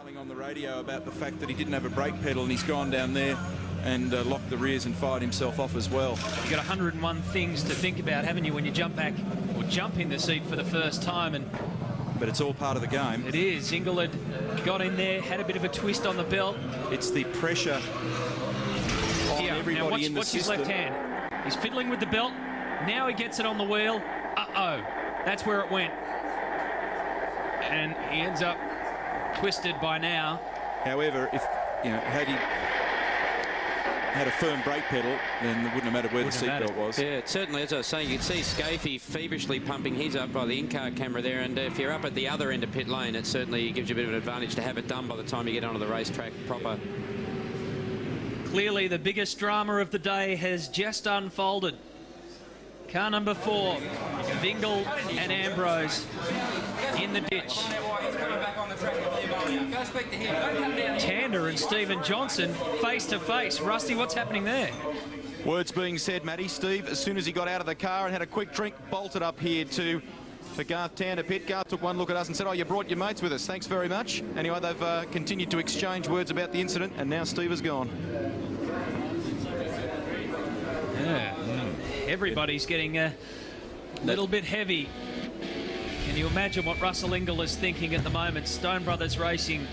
yelling on the radio about the fact that he didn't have a brake pedal, and he's gone down there and locked the rears and fired himself off as well. You've got 101 things to think about, haven't you, when you jump back or jump in the seat for the first time? But it's all part of the game. It is. Inglewood got in there, had a bit of a twist on the belt. It's the pressure on everybody in the system. Watch his left hand. He's fiddling with the belt. Now he gets it on the wheel. Uh-oh. That's where it went. And he ends up twisted by now. However, if had he had a firm brake pedal, then it wouldn't have mattered where the seatbelt was. Yeah, certainly, as I was saying, you'd see Scafie feverishly pumping his up by the in-car camera there, and if you're up at the other end of pit lane, it certainly gives you a bit of an advantage to have it done by the time you get onto the racetrack proper. Clearly, the biggest drama of the day has just unfolded. Car number 4, Vingle and Ambrose in the ditch. Tander and Stephen Johnson face to face. Rusty, what's happening there? Words being said, Matty. Steve, as soon as he got out of the car and had a quick drink, bolted up here to the Garth Tander pit. Garth took one look at us and said, "Oh, you brought your mates with us. Thanks very much." Anyway, they've continued to exchange words about the incident, and now Steve is gone. Yeah. Everybody's getting a little bit heavy. Can you imagine what Russell Ingall is thinking at the moment? Stone Brothers Racing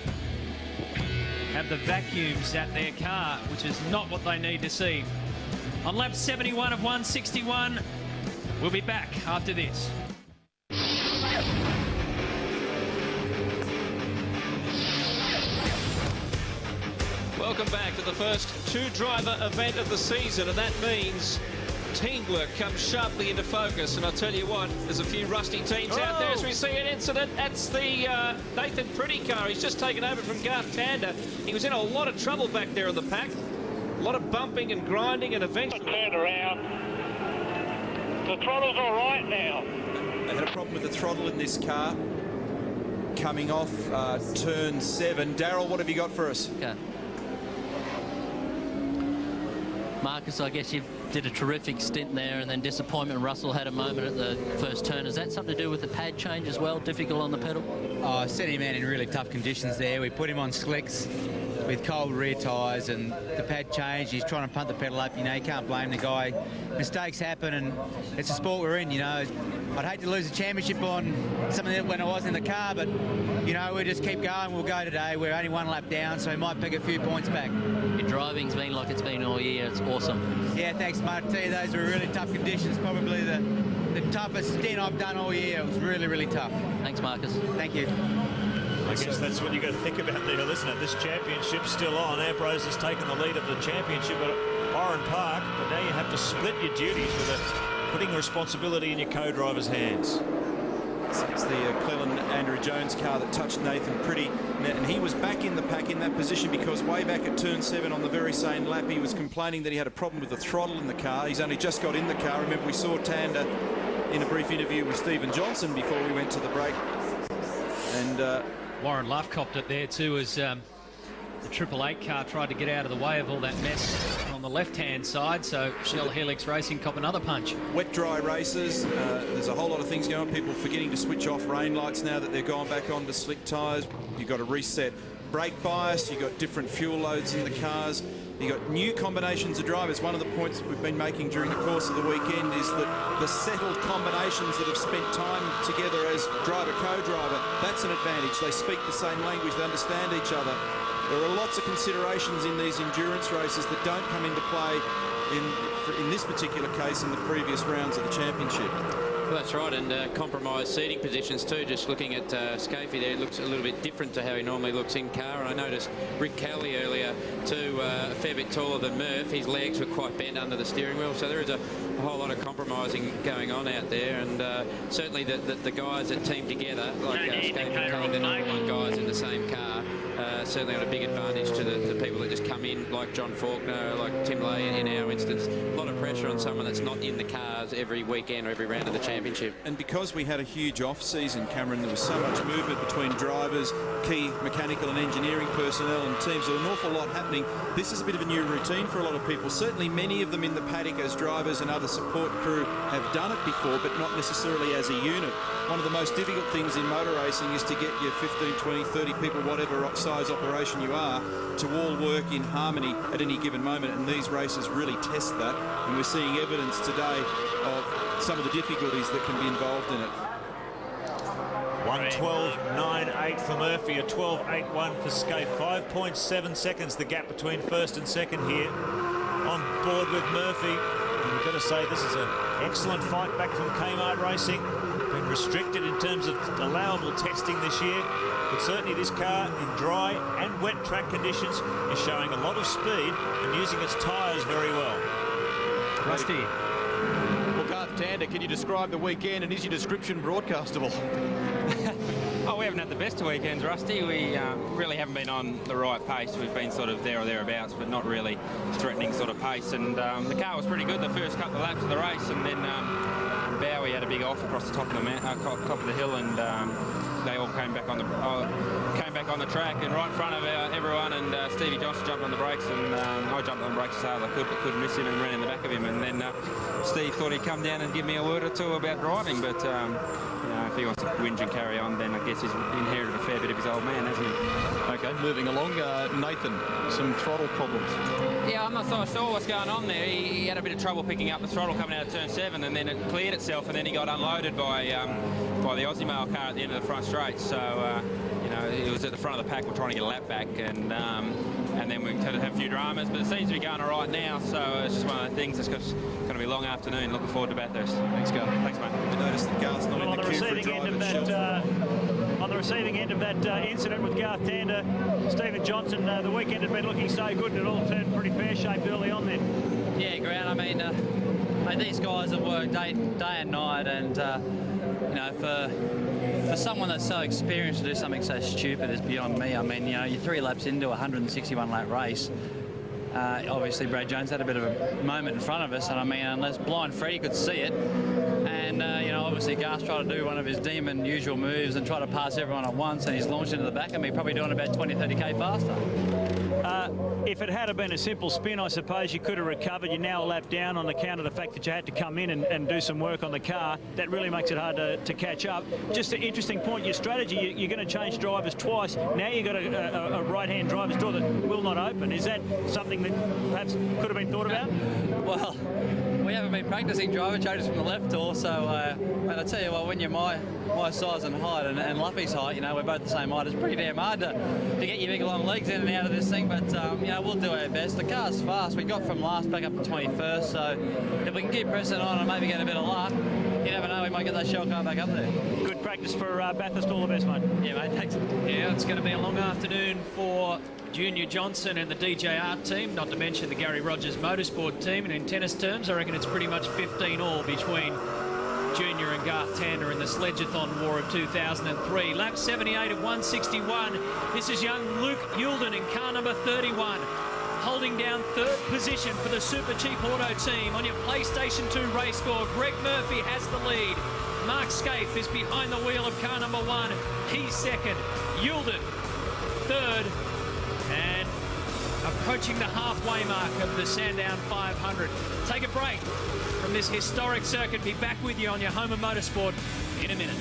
have the vacuums at their car, which is not what they need to see. On lap 71 of 161, we'll be back after this. Welcome back to the first two-driver event of the season, and that means teamwork comes sharply into focus. And I'll tell you what, there's a few rusty teams out there as we see an incident. That's the Nathan Pretty car. He's just taken over from Garth Tander. He was in a lot of trouble back there in the pack. A lot of bumping and grinding, and eventually turned around. The throttle's all right now. They had a problem with the throttle in this car coming off turn 7. Darryl, what have you got for us? Okay. Marcus, I guess you did a terrific stint there, and then disappointment. Russell had a moment at the first turn. Is that something to do with the pad change as well? Difficult on the pedal? Oh, set him out in really tough conditions there. We put him on slicks with cold rear tyres, and the pad change. He's trying to punt the pedal up. You can't blame the guy. Mistakes happen, and it's a sport we're in. I'd hate to lose a championship on something that when I was in the car, but we just keep going. We'll go today. We're only one lap down, so we might pick a few points back. Your driving's been like it's been all year. It's awesome. Yeah, thanks, mate. I tell you, those were really tough conditions. Probably the toughest stint I've done all year. It was really, really tough. Thanks, Marcus. Thank you. I guess that's what you've got to think about there. Listen, this championship's still on. Ambrose has taken the lead of the championship at Oran Park, but now you have to split your duties with putting responsibility in your co-driver's hands. It's the Cleland Andrew Jones car that touched Nathan Pretty, and he was back in the pack in that position because way back at turn 7 on the very same lap he was complaining that he had a problem with the throttle in the car. He's only just got in the car. Remember, we saw Tander in a brief interview with Stephen Johnson before we went to the break. And Warren Luff copped it there too as the 888 car tried to get out of the way of all that mess on the left-hand side, so Shell Helix Racing cop another punch. Wet, dry races, there's a whole lot of things going on. People forgetting to switch off rain lights now that they're going back onto slick tyres. You've got to reset brake bias, you've got different fuel loads in the cars, you've got new combinations of drivers. One of the points that we've been making during the course of the weekend is that the settled combinations that have spent time together as driver, co-driver, that's an advantage. They speak the same language, they understand each other. There are lots of considerations in these endurance races that don't come into play in this particular case in the previous rounds of the championship. Well, that's right, and compromised seating positions too. Just looking at Scafie there, it looks a little bit different to how he normally looks in car. And I noticed Rick Kelly earlier too, a fair bit taller than Murph. His legs were quite bent under the steering wheel, so there is a whole lot of compromising going on out there. And certainly the guys that team together, like Scafie, Cullen, and all the guys in the same car, certainly on a big advantage to the people that just come in, like John Faulkner, like Tim Lay in our instance. A lot of pressure on someone that's not in the cars every weekend or every round of the championship. And because we had a huge off-season, Cameron, there was so much movement between drivers, key mechanical and engineering personnel and teams. There was an awful lot happening. This is a bit of a new routine for a lot of people. Certainly many of them in the paddock as drivers and other support crew have done it before, but not necessarily as a unit. One of the most difficult things in motor racing is to get your 15, 20, 30 people, whatever size operation you are, to all work in harmony at any given moment, and these races really test that, and we're seeing evidence today of some of the difficulties that can be involved in it. 1:12.98 for Murphy, a 12.81 for Skaife. 5.7 seconds the gap between first and second here. On board with Murphy. And we've got to say this is an excellent fight back from Kmart Racing. Been restricted in terms of allowable testing this year, but certainly this car in dry and wet track conditions is showing a lot of speed and using its tyres very well. Rusty. Well, Garth Tander, can you describe the weekend, and is your description broadcastable? Oh, we haven't had the best of weekends, Rusty. We really haven't been on the right pace. We've been sort of there or thereabouts, but not really threatening sort of pace. And the car was pretty good the first couple of laps of the race, and then Bowie had a big off across the top of the hill, and they all came back on the track and right in front of everyone. And Stevie Johnson jumped on the brakes, and I jumped on the brakes as hard as I could, but couldn't miss him and ran in the back of him. And then Steve thought he'd come down and give me a word or two about driving, but you know, if he wants to whinge and carry on, then I guess he's inherited a fair bit of his old man, hasn't he? Okay, moving along, Nathan, some throttle problems. Yeah, I'm not so sure what's going on there. He had a bit of trouble picking up the throttle coming out of turn 7, and then it cleared itself, and then he got unloaded by the Aussie Mail car at the end of the front straight. So you know, it was at the front of the pack. We're trying to get a lap back, and then we had to have a few dramas, but it seems to be going all right now. So it's just one of the things. It's going to be a long afternoon. Looking forward to Bathurst. Thanks, Garth. Thanks, mate. I noticed that Garth's not in the queue for a drive. On the receiving end of that incident with Garth Tander, Stephen Johnson, the weekend had been looking so good, and it all turned pretty pear-shaped early on then. Yeah, Grant, I mean, these guys have worked day and night, and you know, for someone that's so experienced to do something so stupid is beyond me. I mean, you know, you're 3 laps into a 161-lap race. Obviously, Brad Jones had a bit of a moment in front of us, and I mean, unless blind Freddie could see it, and you know, obviously Garth tried to do one of his demon usual moves and try to pass everyone at once, and he's launched into the back of me, probably doing about 20-30k faster. If it had been a simple spin, I suppose you could have recovered. You're now a lap down on account of the fact that you had to come in and do some work on the car. That really makes it hard to catch up. Just an interesting point, your strategy, you're going to change drivers twice. Now you've got a right-hand driver's door that will not open. Is that something that perhaps could have been thought about? Well, we haven't been practicing driver changes from the left door, so and I tell you what, when you're my size and height and Luffy's height, you know, we're both the same height, it's pretty damn hard to get your big long legs in and out of this thing, but you know, we'll do our best. The car's fast. We got from last back up to 21st, so if we can keep pressing on and maybe get a bit of luck, you never know, we might get that shell car back up there. Good practice for Bathurst. All the best, mate. Yeah, mate, thanks. Yeah, it's going to be a long afternoon for Junior Johnson and the DJR team, not to mention the Gary Rogers Motorsport team. And in tennis terms, I reckon it's pretty much 15 all between Junior and Garth Tander in the Sledgeathon War of 2003. Lap 78 of 161. This is young Luke Yulden in car number 31. Holding down 3rd position for the Super Cheap Auto team. On your PlayStation 2 race score, Greg Murphy has the lead. Mark Scaife is behind the wheel of car number 1. He's 2nd. Yulden 3rd. And approaching the halfway mark of the Sandown 500. Take a break from this historic circuit. Be back with you on your home of motorsport in a minute.